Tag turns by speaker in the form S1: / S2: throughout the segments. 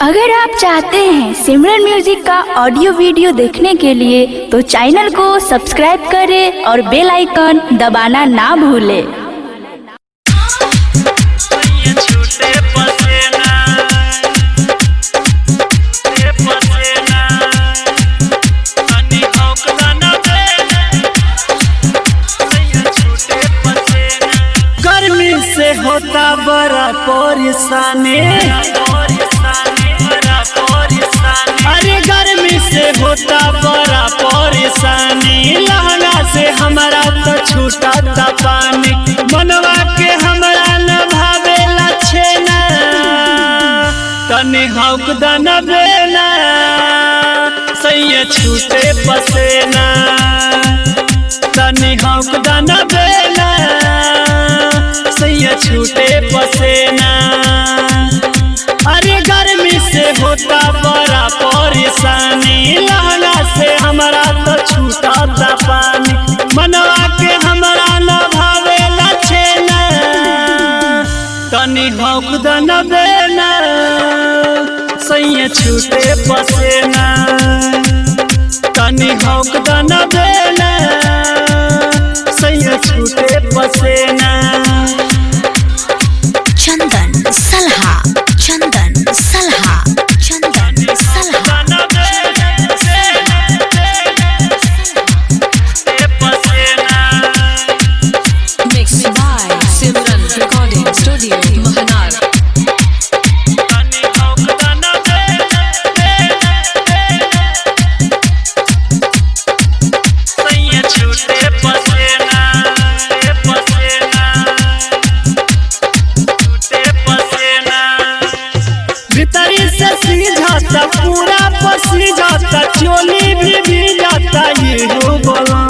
S1: अगर आप चाहते हैं सिमरन म्यूजिक का ऑडियो वीडियो देखने के लिए तो चैनल को सब्सक्राइब करें और बेल आइकन दबाना ना भूलें।
S2: गर्मी से होता बड़ा परेशानी, अरे गर्मी से होता बड़ा परेशानी। लहंगा से हमारा तो छूटा था पानी, मनवा के हमारा न भावेला छेना। तनी हौक दन बेना सैया छूटे पसेना, तनी हौक दन बेना सैया छूटे पसेना। अरे गर्मी से होता बड़ा परेशानी, लहंगा से हमारा तो छूटा था पानी, मनवा के हमारा न भावेला छेना। तनी हौक दन बेना सैया छूटे पसेना, तनी हौक दन बेना सैया छूटे पसेना।
S3: चंदन सलहा, चंदन सलहा, चंदन सलहा।
S4: Mixed by Simran Recording Studio, Mahanar.
S2: भीतरी से सीझाता पूरा पसी जाता, चोली भी जाता ये हो बोला।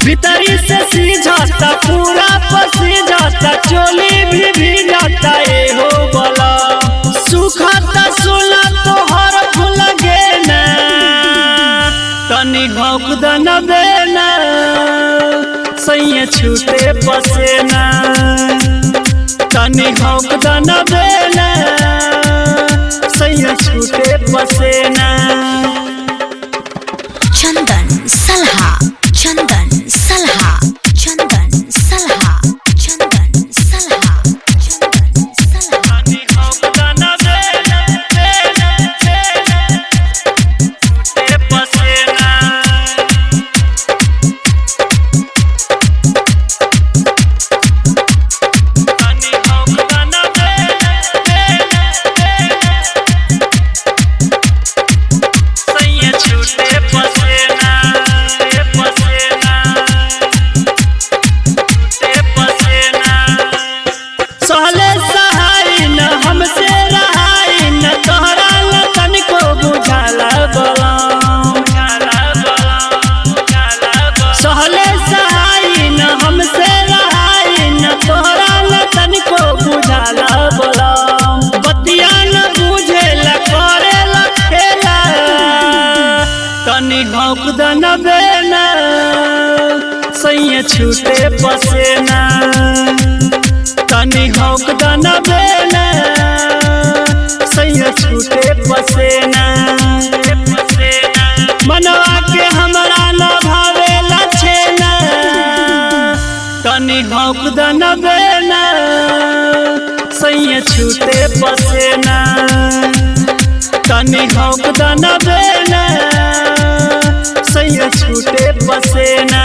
S2: भीतरी से सीझाता पूरा पसी जाता, चोली भी जाता ये हो बोला। सुखाता सोना तो हर फूल गेना, तनी हौक दन बेना सैया छूटे पसेना, तनी हौक दन बेना सैया छूटे पसेना।
S3: चंदन सलहा, चंदन सलहा, चंदन सलहा, चंदन सलहा, चंदन सलहा।
S2: तनी हौक दन बेना छूटे पसेना। सहले सहाय न हमसे रहाय न, तोहरा न तनिको बुझाला बला। सहले सहाय न हमसे रहाय न, तोहरा न तनिको बुझाला बला। बतिया न बुझेला करेला खेला, तनी हौक दन बेना सैया छूटे पसेना, तनी हौक दन बेना सैया छूटे पसेना। मनवा के हमारा न भावेला छेना, तनी हौक दन बेना सैया छूटे पसेना, तनी हौक दन बेना सैया छूटे पसेना।